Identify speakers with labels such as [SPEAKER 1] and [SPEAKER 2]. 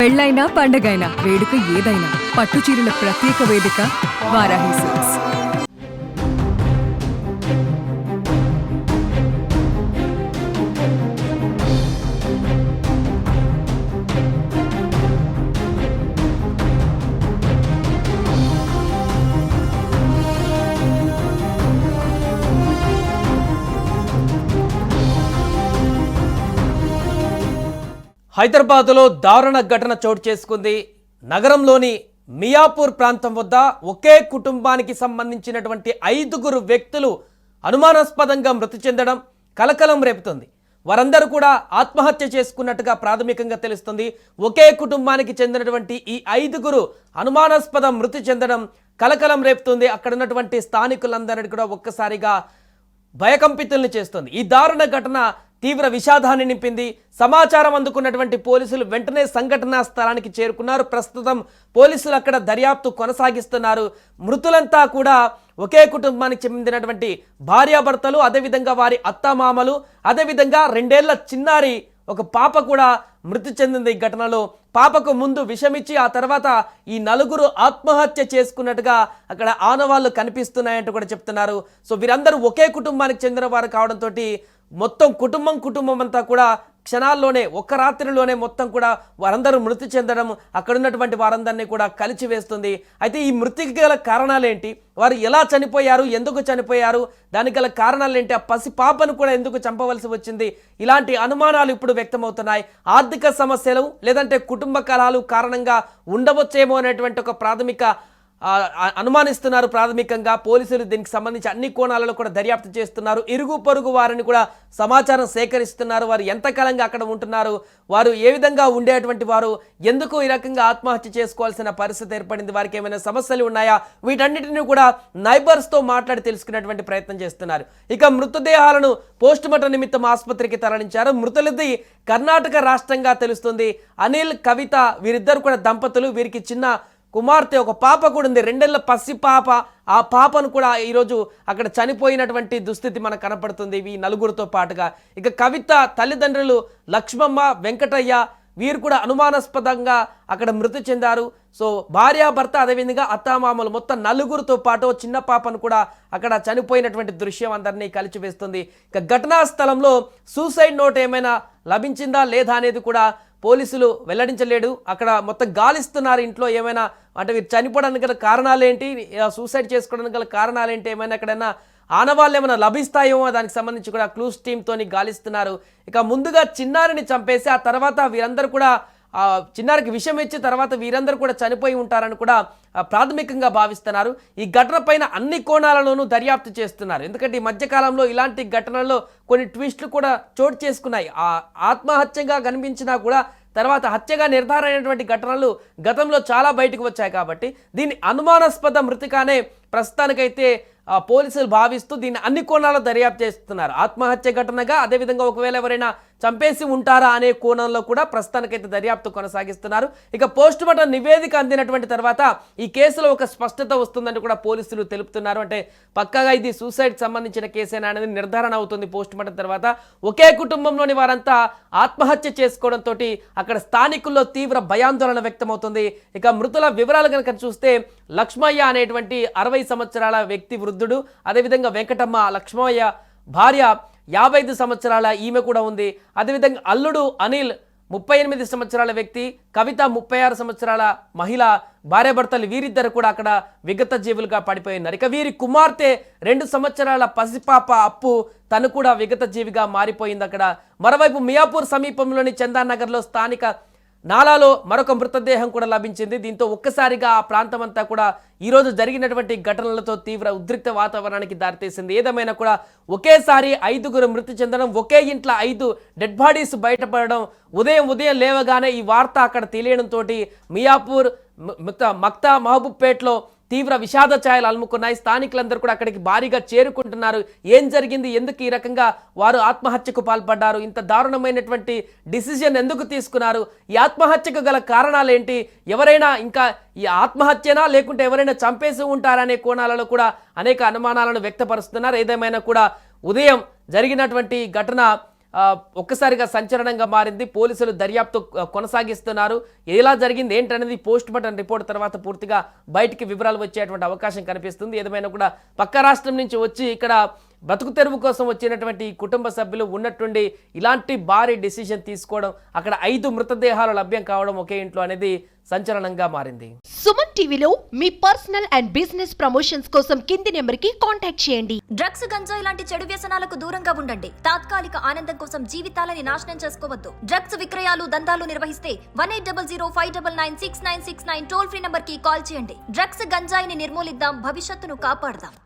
[SPEAKER 1] పెళ్ళైనా పండగైనా వేడుక ఏదైనా పట్టు చీరల ప్రత్యేక వేదిక వారాహి సిల్క్స్.
[SPEAKER 2] హైదరాబాద్లో దారుణ ఘటన చోటు చేసుకుంది. నగరంలోని మియాపూర్ ప్రాంతం వద్ద ఒకే కుటుంబానికి సంబంధించినటువంటి 5 వ్యక్తులు అనుమానాస్పదంగా మృతి చెందడం కలకలం రేపుతుంది. వారందరూ కూడా ఆత్మహత్య చేసుకున్నట్టుగా ప్రాథమికంగా తెలుస్తుంది. ఒకే కుటుంబానికి చెందినటువంటి ఈ 5 అనుమానాస్పద మృతి చెందడం కలకలం రేపుతుంది. అక్కడ ఉన్నటువంటి స్థానికులందరినీ కూడా ఒక్కసారిగా భయకంపితుల్ని చేస్తుంది. ఈ దారుణ ఘటన తీవ్ర విషాదాన్ని నింపింది. సమాచారం అందుకున్నటువంటి పోలీసులు వెంటనే సంఘటనా స్థలానికి చేరుకున్నారు. ప్రస్తుతం పోలీసులు అక్కడ దర్యాప్తు కొనసాగిస్తున్నారు. మృతులంతా కూడా ఒకే కుటుంబానికి చెందినటువంటి భార్యాభర్తలు, అదేవిధంగా వారి అత్తమామలు, అదేవిధంగా 2 ఏళ్ల చిన్నారి ఒక పాప కూడా మృతి చెందింది. ఈ ఘటనలో పాపకు ముందు విషమిచ్చి ఆ తర్వాత ఈ 4 ఆత్మహత్య చేసుకున్నట్టుగా అక్కడ ఆనవాళ్లు కనిపిస్తున్నాయంటూ కూడా చెప్తున్నారు. సో వీరందరూ ఒకే కుటుంబానికి చెందిన వారు కావడంతో మొత్తం కుటుంబం అంతా కూడా క్షణాల్లోనే ఒక్క రాత్రిలోనే మొత్తం కూడా వారందరూ మృతి చెందడం అక్కడ ఉన్నటువంటి వారందరినీ కూడా కలిచివేస్తుంది. అయితే ఈ మృతికి గల కారణాలేంటి, వారు ఎలా చనిపోయారు, ఎందుకు చనిపోయారు, దానికి గల కారణాలేంటి, ఆ పసి పాపను కూడా ఎందుకు చంపవలసి వచ్చింది, ఇలాంటి అనుమానాలు ఇప్పుడు వ్యక్తమవుతున్నాయి. ఆర్థిక సమస్యలు లేదంటే కుటుంబ కలహాలు కారణంగా ఉండవచ్చేమో అనేటువంటి ఒక ప్రాథమిక అనుమానిస్తున్నారు. ప్రాథమికంగా పోలీసులు దీనికి సంబంధించి అన్ని కోణాలలో కూడా దర్యాప్తు చేస్తున్నారు. ఇరుగు పొరుగు వారిని కూడా సమాచారం సేకరిస్తున్నారు. వారు ఎంతకాలంగా అక్కడ ఉంటున్నారు, వారు ఏ విధంగా ఉండేటువంటి వారు, ఎందుకు ఈ రకంగా ఆత్మహత్య చేసుకోవాల్సిన పరిస్థితి ఏర్పడింది, వారికి ఏమైనా సమస్యలు ఉన్నాయా, వీటన్నిటిని కూడా నైబర్స్తో మాట్లాడి తెలుసుకునేటువంటి ప్రయత్నం చేస్తున్నారు. ఇక మృతదేహాలను పోస్టుమార్టం నిమిత్తం ఆసుపత్రికి తరలించారు. మృతులది కర్ణాటక రాష్ట్రంగా తెలుస్తుంది. అనిల్, కవిత వీరిద్దరు కూడా దంపతులు. వీరికి చిన్న కుమార్తె, ఒక పాప కూడా ఉంది, 2 ఏళ్ల పసి పాప. ఆ పాపను కూడా ఈరోజు అక్కడ చనిపోయినటువంటి దుస్థితి మనకు కనపడుతుంది ఈ 4 పాటుగా. ఇక కవిత తల్లిదండ్రులు లక్ష్మమ్మ, వెంకటయ్య వీరు కూడా అనుమానాస్పదంగా అక్కడ మృతి చెందారు. సో భార్యాభర్త, అదేవిధంగా అత్తామామలు మొత్తం 4 పాటు చిన్న పాపను కూడా అక్కడ చనిపోయినటువంటి దృశ్యం అందరినీ కలిచివేస్తుంది. ఇక ఘటనా స్థలంలో సూసైడ్ నోట్ ఏమైనా లభించిందా లేదా అనేది కూడా పోలీసులు వెల్లడించలేడు. అక్కడ మొత్తం గాలిస్తున్నారు. ఇంట్లో ఏమైనా అంటే వీరు చనిపోవడానికి గల కారణాలేంటి, సూసైడ్ చేసుకోవడానికి గల కారణాలేంటి, ఏమైనా ఎక్కడైనా ఆనవాళ్ళు ఏమైనా లభిస్తాయేమో దానికి సంబంధించి కూడా క్లూస్ టీమ్తోని గాలిస్తున్నారు. ఇక ముందుగా చిన్నారిని చంపేసి ఆ తర్వాత వీరందరూ కూడా చిన్నారికి విషం ఇచ్చి తర్వాత వీరందరూ కూడా చనిపోయి ఉంటారని కూడా ప్రాథమికంగా భావిస్తున్నారు. ఈ ఘటన పైన అన్ని కోణాలలోనూ దర్యాప్తు చేస్తున్నారు. ఎందుకంటే ఈ మధ్యకాలంలో ఇలాంటి ఘటనల్లో కొన్ని ట్విస్టులు కూడా చోటు చేసుకున్నాయి. ఆత్మహత్యగా కనిపించినా కూడా తర్వాత హత్యగా నిర్ధారణ అయినటువంటి ఘటనలు గతంలో చాలా బయటకు వచ్చాయి. కాబట్టి దీన్ని అనుమానాస్పద మృతిగానే ప్రస్తుతానికైతే పోలీసులు భావిస్తూ దీన్ని అన్ని కోణాల్లో దర్యాప్తు చేస్తున్నారు. ఆత్మహత్య ఘటనగా, అదేవిధంగా ఒకవేళ ఎవరైనా చంపేసి ఉంటారా అనే కోణంలో కూడా ప్రస్తుతానికైతే దర్యాప్తు కొనసాగిస్తున్నారు. ఇక పోస్టుమార్టం నివేదిక అందినటువంటి తర్వాత ఈ కేసులో ఒక స్పష్టత వస్తుందని కూడా పోలీసులు తెలుపుతున్నారు. అంటే పక్కాగా ఇది సూసైడ్ సంబంధించిన కేసేనా అనేది నిర్ధారణ అవుతుంది పోస్టుమార్టం తర్వాత. ఒకే కుటుంబంలోని వారంతా ఆత్మహత్య చేసుకోవడంతో అక్కడ స్థానికుల్లో తీవ్ర భయాందోళన వ్యక్తమవుతుంది. ఇక మృతుల వివరాలు కనుక చూస్తే లక్ష్మయ్య అనేటువంటి 60 సంవత్సరాల వ్యక్తి వృద్ధుడు, అదేవిధంగా వెంకటమ్మ లక్ష్మయ్య భార్య 55 సంవత్సరాల ఈమె కూడా ఉంది. అదేవిధంగా అల్లుడు అనిల్ 38 సంవత్సరాల వ్యక్తి, కవిత 36 సంవత్సరాల మహిళ భార్యాభర్తలు వీరిద్దరు కూడా అక్కడ విగత జీవులుగా పడిపోయినారు. ఇక వీరి కుమార్తె 2 సంవత్సరాల పసిపాప అప్పు తను కూడా విగత జీవిగా మారిపోయింది అక్కడ. మరోవైపు మియాపూర్ సమీపంలోని చందానగర్లో స్థానిక నాలాలో మరొక మృతదేహం కూడా లభించింది. దీంతో ఒక్కసారిగా ఆ ప్రాంతం అంతా కూడా ఈరోజు జరిగినటువంటి ఘటనలతో తీవ్ర ఉద్రిక్త వాతావరణానికి దారితీసింది. ఏదేమైనా కూడా ఒకేసారి 5 మృతి చెందడం, ఒకే ఇంట్లో 5 డెడ్ బాడీస్ బయటపడడం, ఉదయం లేవగానే ఈ వార్త అక్కడ తెలియడంతో మియాపూర్, మక్తా, మహబూబ్పేట్లో తీవ్ర విషాద ఛాయలు అలుముకున్నాయి. స్థానికులందరూ కూడా అక్కడికి భారీగా చేరుకుంటున్నారు. ఏం జరిగింది, ఎందుకు ఈ రకంగా వారు ఆత్మహత్యకు పాల్పడ్డారు, ఇంత దారుణమైనటువంటి డిసిజన్ ఎందుకు తీసుకున్నారు, ఈ ఆత్మహత్యకు గల కారణాలు ఏంటి, ఎవరైనా ఇంకా ఈ ఆత్మహత్యనా లేకుంటే ఎవరైనా చంపేసి ఉంటారనే కోణాలలో కూడా అనేక అనుమానాలను వ్యక్తపరుస్తున్నారు. ఏదేమైనా కూడా ఉదయం జరిగినటువంటి ఘటన ఒక్కసారిగా సంచలనంగా మారింది. పోలీసులు దర్యాప్తు కొనసాగిస్తున్నారు. ఎలా జరిగింది ఏంటనేది పోస్ట్ మార్టం రిపోర్ట్ తర్వాత పూర్తిగా బయటికి వివరాలు వచ్చేటువంటి అవకాశం కనిపిస్తుంది. ఏదేమైనా కూడా పక్క రాష్ట్రం నుంచి వచ్చి ఇక్కడ బతుకు తెరువు కోసం వచ్చినటువంటి ఈ కుటుంబ సభ్యులు ఉన్నట్టుండి ఇలాంటి భారీ డెసిషన్ తీసుకోవడం, అక్కడ 5 మృతదేహాలు లభ్యం కావడం ఒకే ఇంట్లో అనేది సంచలనంగా మారింది.
[SPEAKER 3] సుమన్ టీవీలో మీ పర్సనల్ అండ్ బిజినెస్ ప్రమోషన్స్ కోసం కింది నెంబర్కి కాంటాక్ట్ చేయండి.
[SPEAKER 4] డ్రగ్స్, గంజాయి లాంటి చెడు వ్యసనాలకు దూరంగా ఉండండి. తాత్కాలిక ఆనందం కోసం జీవితాలని నాశనం చేసుకోవద్దు. డ్రగ్స్ విక్రయాలు, దందాలు నిర్వహిస్తే 1800599696 టోల్ ఫ్రీ నంబర్ కి కాల్ చేయండి. డ్రగ్స్, గంజాయిని నిర్మూలిద్దాం, భవిష్యత్తును కాపాడదాం.